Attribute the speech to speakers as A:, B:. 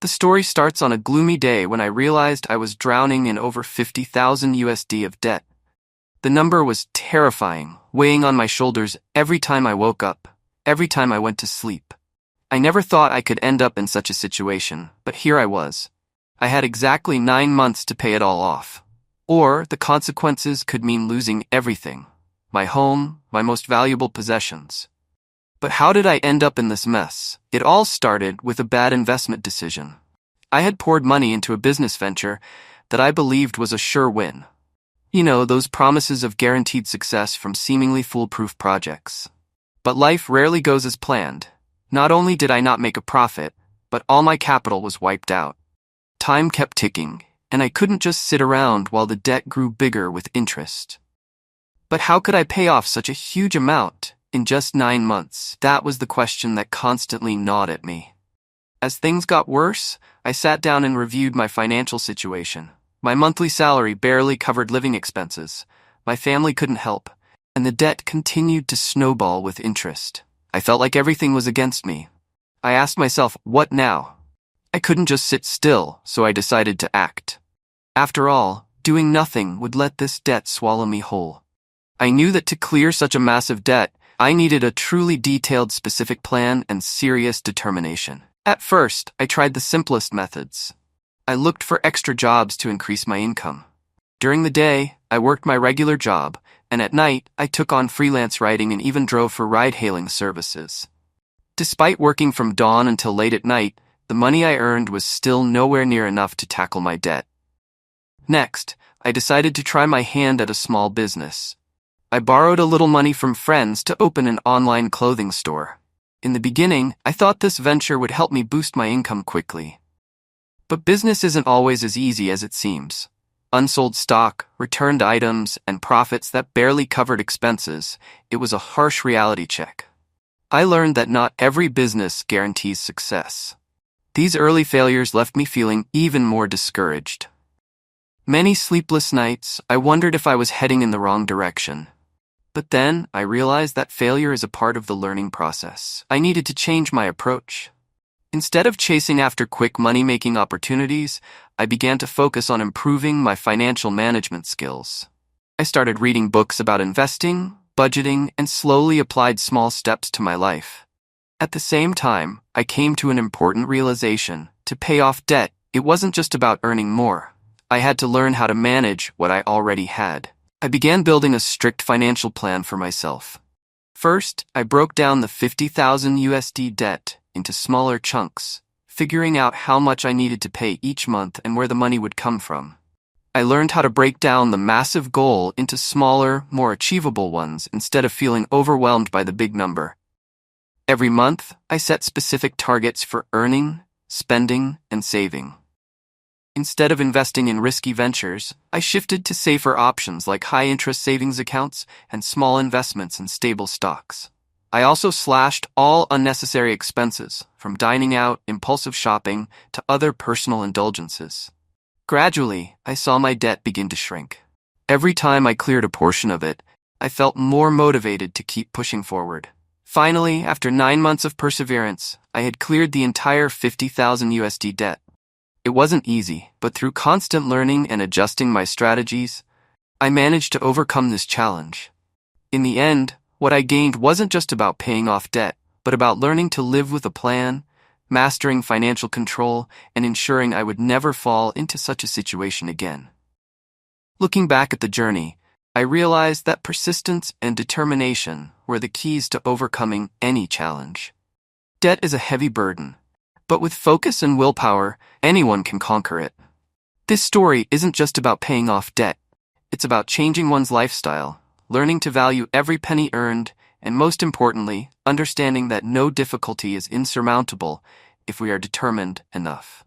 A: The story starts on a gloomy day when I realized I was drowning in over 50,000 USD of debt. The number was terrifying, weighing on my shoulders every time I woke up, every time I went to sleep. I never thought I could end up in such a situation, but here I was. I had exactly 9 months to pay it all off. Or the consequences could mean losing everything. My home, my most valuable possessions. But how did I end up in this mess? It all started with a bad investment decision. I had poured money into a business venture that I believed was a sure win. You know, those promises of guaranteed success from seemingly foolproof projects. But life rarely goes as planned. Not only did I not make a profit, but all my capital was wiped out. Time kept ticking, and I couldn't just sit around while the debt grew bigger with interest. But how could I pay off such a huge amount in just 9 months? That was the question that constantly gnawed at me. As things got worse, I sat down and reviewed my financial situation. My monthly salary barely covered living expenses. My family couldn't help, and the debt continued to snowball with interest. I felt like everything was against me. I asked myself, what now? I couldn't just sit still, so I decided to act. After all, doing nothing would let this debt swallow me whole. I knew that to clear such a massive debt, I needed a truly detailed, specific plan and serious determination. At first, I tried the simplest methods. I looked for extra jobs to increase my income. During the day, I worked my regular job, and at night, I took on freelance writing and even drove for ride-hailing services. Despite working from dawn until late at night, the money I earned was still nowhere near enough to tackle my debt. Next, I decided to try my hand at a small business. I borrowed a little money from friends to open an online clothing store. In the beginning, I thought this venture would help me boost my income quickly. But business isn't always as easy as it seems. Unsold stock, returned items, and profits that barely covered expenses. It was a harsh reality check. I learned that not every business guarantees success. These early failures left me feeling even more discouraged. Many sleepless nights, I wondered if I was heading in the wrong direction. But then, I realized that failure is a part of the learning process. I needed to change my approach. Instead of chasing after quick money-making opportunities, I began to focus on improving my financial management skills. I started reading books about investing, budgeting, and slowly applied small steps to my life. At the same time, I came to an important realization. To pay off debt, it wasn't just about earning more. I had to learn how to manage what I already had. I began building a strict financial plan for myself. First, I broke down the 50,000 USD debt into smaller chunks, figuring out how much I needed to pay each month and where the money would come from. I learned how to break down the massive goal into smaller, more achievable ones instead of feeling overwhelmed by the big number. Every month, I set specific targets for earning, spending, and saving. Instead of investing in risky ventures, I shifted to safer options like high-interest savings accounts and small investments in stable stocks. I also slashed all unnecessary expenses, from dining out, impulsive shopping, to other personal indulgences. Gradually, I saw my debt begin to shrink. Every time I cleared a portion of it, I felt more motivated to keep pushing forward. Finally, after 9 months of perseverance, I had cleared the entire 50,000 USD debt. It wasn't easy, but through constant learning and adjusting my strategies, I managed to overcome this challenge. In the end, what I gained wasn't just about paying off debt, but about learning to live with a plan, mastering financial control, and ensuring I would never fall into such a situation again. Looking back at the journey, I realized that persistence and determination were the keys to overcoming any challenge. Debt is a heavy burden, but with focus and willpower, anyone can conquer it. This story isn't just about paying off debt. It's about changing one's lifestyle, learning to value every penny earned, and most importantly, understanding that no difficulty is insurmountable if we are determined enough.